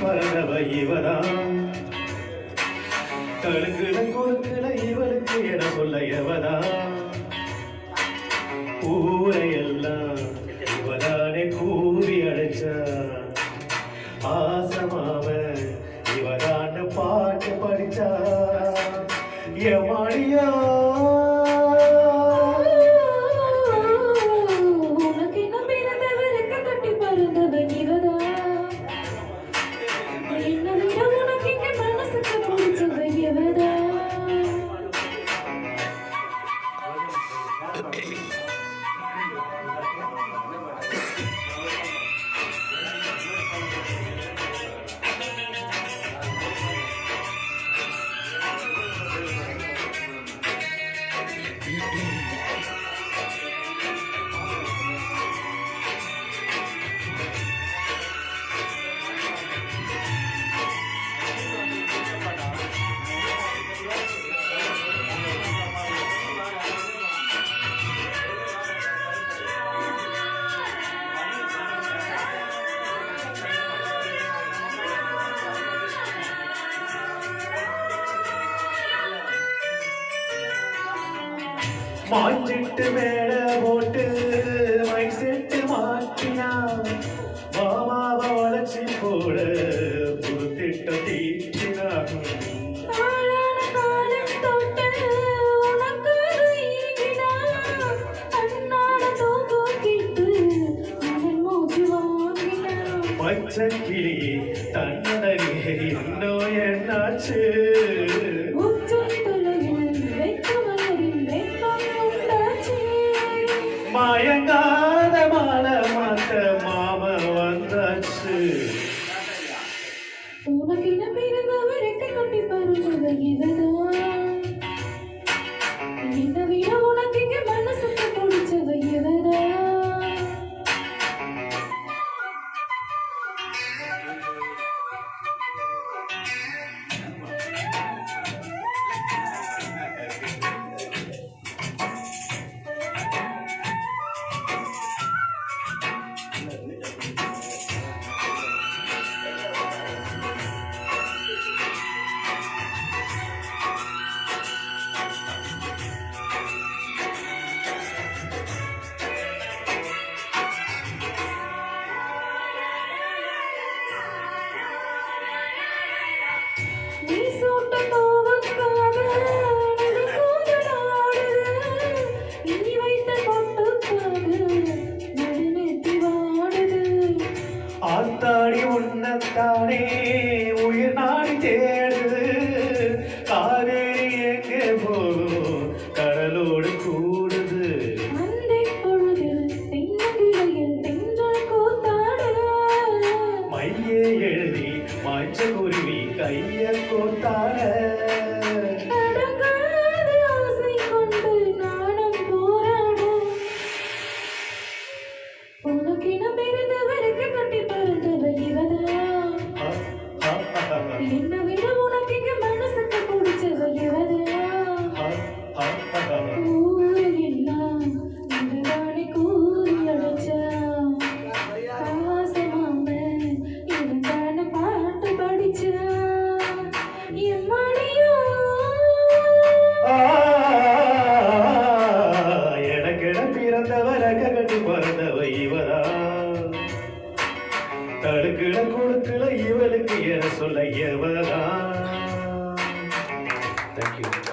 பறந்தவ இவதான் தடுக்கல கொடுக்கல இவளுக்கு என சொல்ல எவதான் ஊரையெல்லாம் இவதானே கூவி அழைச்சா ஆசமாவ இவதான பாட்டு படிச்சா எமாடியா மாஞ்சிட்டு மேல போட்டு மைக் செட்டு மாற்றினா மாமாவை வளர்ச்சி போட புது திட்டம் தீட்டினா பச்சக்கிளி தன்னடனே இன்னும் என்னாச்சு மயங்காத மாலை மாத்த மாம வந்தாச்சு உனக்கு என்ன பிறந்தவருக்கு கட்டி பருவது இவதான் இந்த விட உனக்கு இங்க மனசுக்கு பிடிச்சது இவதான் ஆத்தாடி உன்னத்தானே உயிர் நாடி தேடுது காவேரி எங்கே போகும் கடலோடு கூடுது மையே எழுதி மாய்ச்ச குருவி கைய கோத்தாட என்ன விட உனக்கு இங்க மனசுக்கு பிடிச்சது ஊரெல்லாம் இதுதானே கூறி அழைச்சா ஆசமாம இதுதானே பாட்டு படிச்சா எம்மாடியோ எனக்கென பிறந்தவர கட்டி பறந்தவ இவதான் தடுக்கல கொடுக்கல இவளுக்கு என சொல்ல எவதான். Thank you.